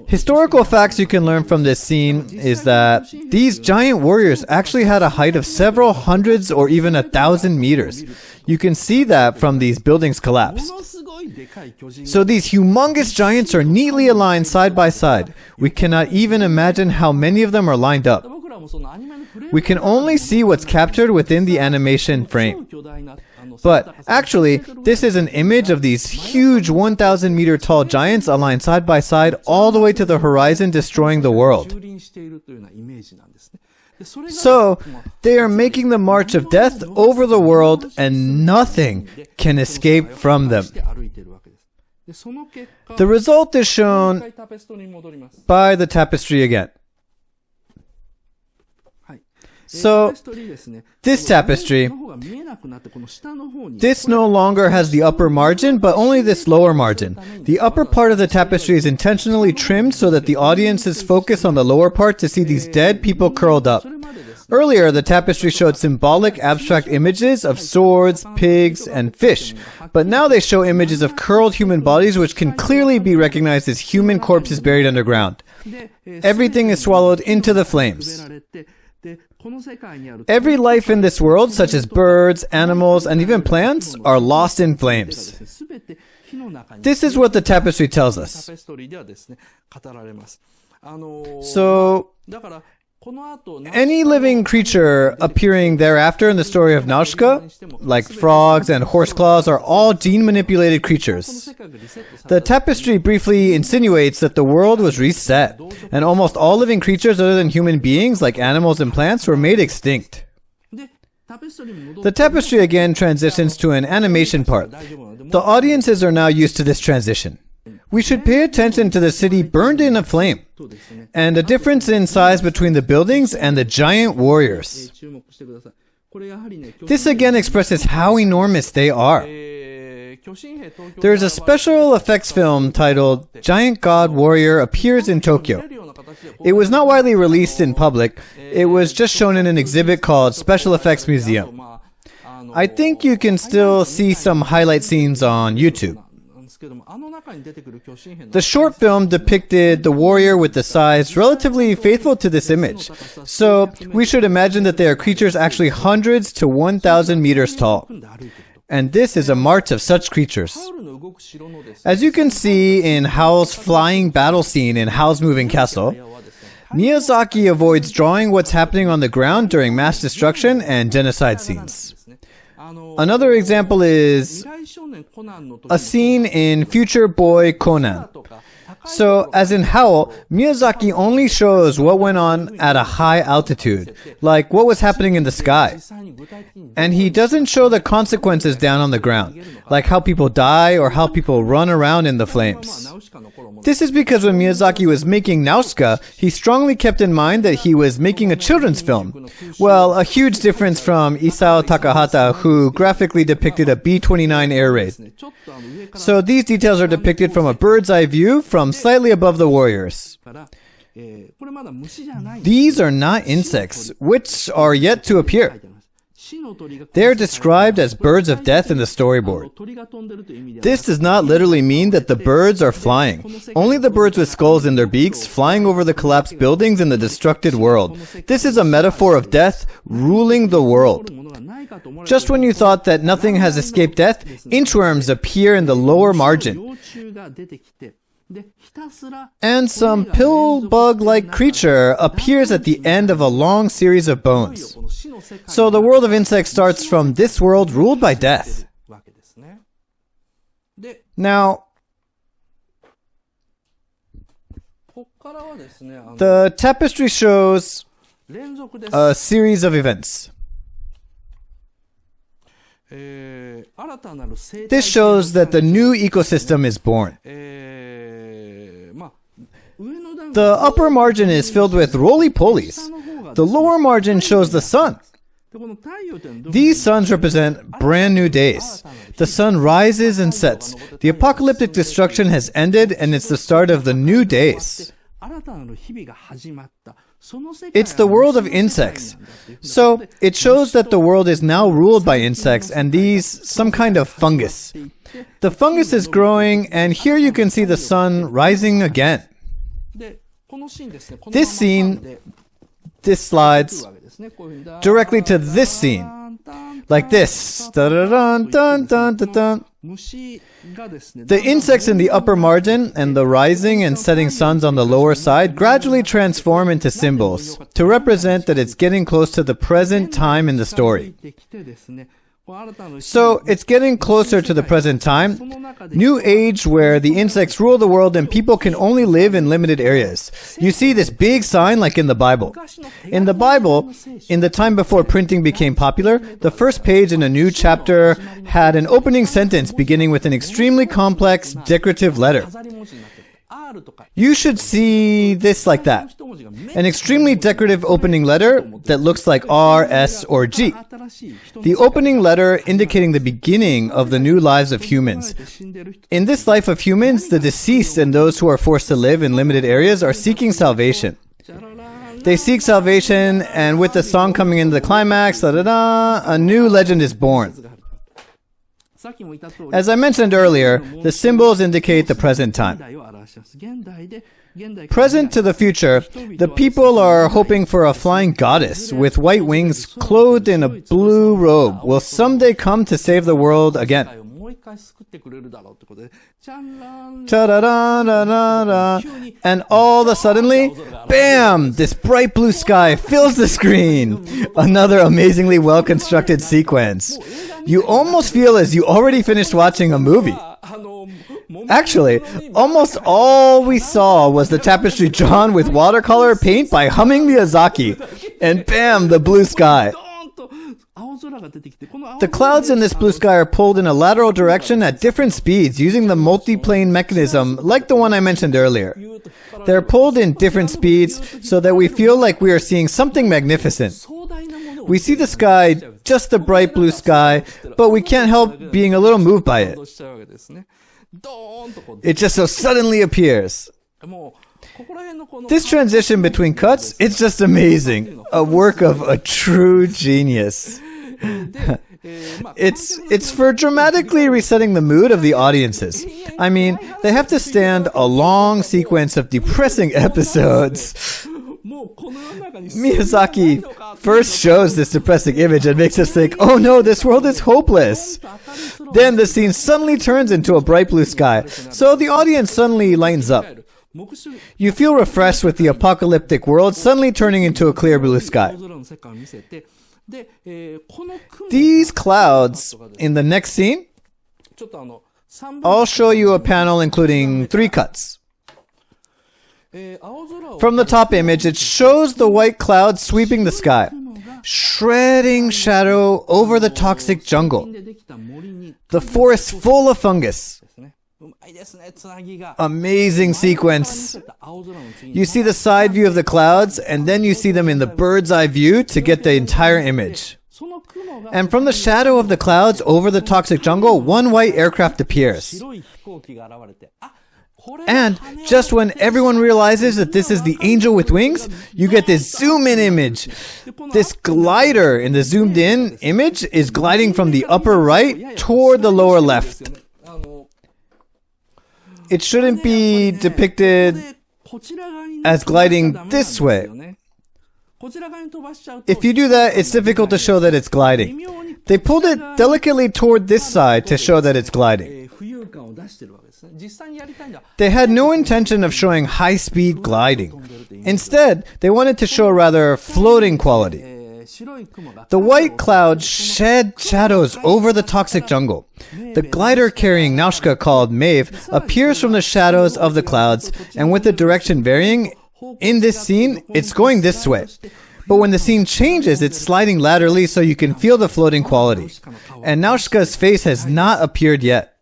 Historical facts you can learn from this scene is that these giant warriors actually had a height of several hundreds or even 1,000 meters. You can see that from these buildings collapsed. So these humongous giants are neatly aligned side by side. We cannot even imagine how many of them are lined up. We can only see what's captured within the animation frame. But actually, this is an image of these huge 1,000 meter tall giants aligned side by side all the way to the horizon, destroying the world. So, they are making the march of death over the world and nothing can escape from them. The result is shown by the tapestry again. So, this tapestry, this no longer has the upper margin, but only this lower margin. The upper part of the tapestry is intentionally trimmed so that the audience is focused on the lower part to see these dead people curled up. Earlier, the tapestry showed symbolic abstract images of swords, pigs, and fish, but now they show images of curled human bodies which can clearly be recognized as human corpses buried underground. Everything is swallowed into the flames. Every life in this world, such as birds, animals, and even plants, are lost in flames. This is what the tapestry tells us. So, any living creature appearing thereafter in the story of Nausicaa, like frogs and horseclaws, are all gene-manipulated creatures. The tapestry briefly insinuates that the world was reset, and almost all living creatures other than human beings, like animals and plants, were made extinct. The tapestry again transitions to an animation part. The audiences are now used to this transition. We should pay attention to the city burned in a flame, and the difference in size between the buildings and the giant warriors. This again expresses how enormous they are. There is a special effects film titled Giant God Warrior Appears in Tokyo. It was not widely released in public. It was just shown in an exhibit called Special Effects Museum. I think you can still see some highlight scenes on YouTube. The short film depicted the warrior with the size relatively faithful to this image. So we should imagine that they are creatures actually hundreds to 1,000 meters tall. And this is a march of such creatures. As you can see in Howl's flying battle scene in Howl's Moving Castle, Miyazaki avoids drawing what's happening on the ground during mass destruction and genocide scenes. Another example is a scene in Future Boy Conan. So, as in Howl, Miyazaki only shows what went on at a high altitude, like what was happening in the sky. And he doesn't show the consequences down on the ground, like how people die or how people run around in the flames. This is because when Miyazaki was making Nausicaa, he strongly kept in mind that he was making a children's film. Well, a huge difference from Isao Takahata, who graphically depicted a B-29 air raid. So these details are depicted from a bird's eye view from slightly above the warriors. These are not insects, which are yet to appear. They are described as birds of death in the storyboard. This does not literally mean that the birds are flying. Only the birds with skulls in their beaks flying over the collapsed buildings in the destructed world. This is a metaphor of death ruling the world. Just when you thought that nothing has escaped death, inchworms appear in the lower margin. And some pill bug-like creature appears at the end of a long series of bones. So the world of insects starts from this world ruled by death. Now, the tapestry shows a series of events. This shows that the new ecosystem is born. The upper margin is filled with roly-polies. The lower margin shows the sun. These suns represent brand new days. The sun rises and sets. The apocalyptic destruction has ended and it's the start of the new days. It's the world of insects. So it shows that the world is now ruled by insects and these some kind of fungus. The fungus is growing, and here you can see the sun rising again. This scene, this slides directly to this scene, like this. Dun, dun, dun, dun, dun. The insects in the upper margin and the rising and setting suns on the lower side gradually transform into symbols to represent that it's getting close to the present time in the story. So it's getting closer to the present time, new age where the insects rule the world and people can only live in limited areas. You see this big sign like in the Bible. In the Bible, in the time before printing became popular, the first page in a new chapter had an opening sentence beginning with an extremely complex decorative letter. You should see this like that. An extremely decorative opening letter that looks like R, S, or G. The opening letter indicating the beginning of the new lives of humans. In this life of humans, the deceased and those who are forced to live in limited areas are seeking salvation. They seek salvation, and with the song coming into the climax, a new legend is born. As I mentioned earlier, the symbols indicate the present time. Present to the future, the people are hoping for a flying goddess with white wings clothed in a blue robe will someday come to save the world again. And all of a suddenly, bam! This bright blue sky fills the screen. Another amazingly well-constructed sequence. You almost feel as you already finished watching a movie. Actually, almost all we saw was the tapestry drawn with watercolor paint by humming Miyazaki. And bam, the blue sky. The clouds in this blue sky are pulled in a lateral direction at different speeds using the multiplane mechanism like the one I mentioned earlier. They're pulled in different speeds so that we feel like we are seeing something magnificent. We see the sky, just the bright blue sky, but we can't help being a little moved by it. It just so suddenly appears. This transition between cuts, it's just amazing. A work of a true genius. It's for dramatically resetting the mood of the audiences. I mean, they have to stand a long sequence of depressing episodes. Miyazaki first shows this depressing image and makes us think, oh no, this world is hopeless. Then the scene suddenly turns into a bright blue sky, so the audience suddenly lightens up. You feel refreshed with the apocalyptic world suddenly turning into a clear blue sky. These clouds in the next scene, I'll show you a panel including 3 cuts. From the top image, it shows the white clouds sweeping the sky, shredding shadow over the toxic jungle. The forest full of fungus. Amazing sequence. You see the side view of the clouds, and then you see them in the bird's eye view to get the entire image. And from the shadow of the clouds over the toxic jungle, one white aircraft appears. And just when everyone realizes that this is the angel with wings, you get this zoom-in image. This glider in the zoomed-in image is gliding from the upper right toward the lower left. It shouldn't be depicted as gliding this way. If you do that, it's difficult to show that it's gliding. They pulled it delicately toward this side to show that it's gliding. They had no intention of showing high-speed gliding. Instead, they wanted to show rather floating quality. The white clouds shed shadows over the toxic jungle. The glider carrying Nausicaa called Maeve appears from the shadows of the clouds, and with the direction varying, in this scene, it's going this way. But when the scene changes, it's sliding laterally so you can feel the floating quality. And Nausicaa's face has not appeared yet.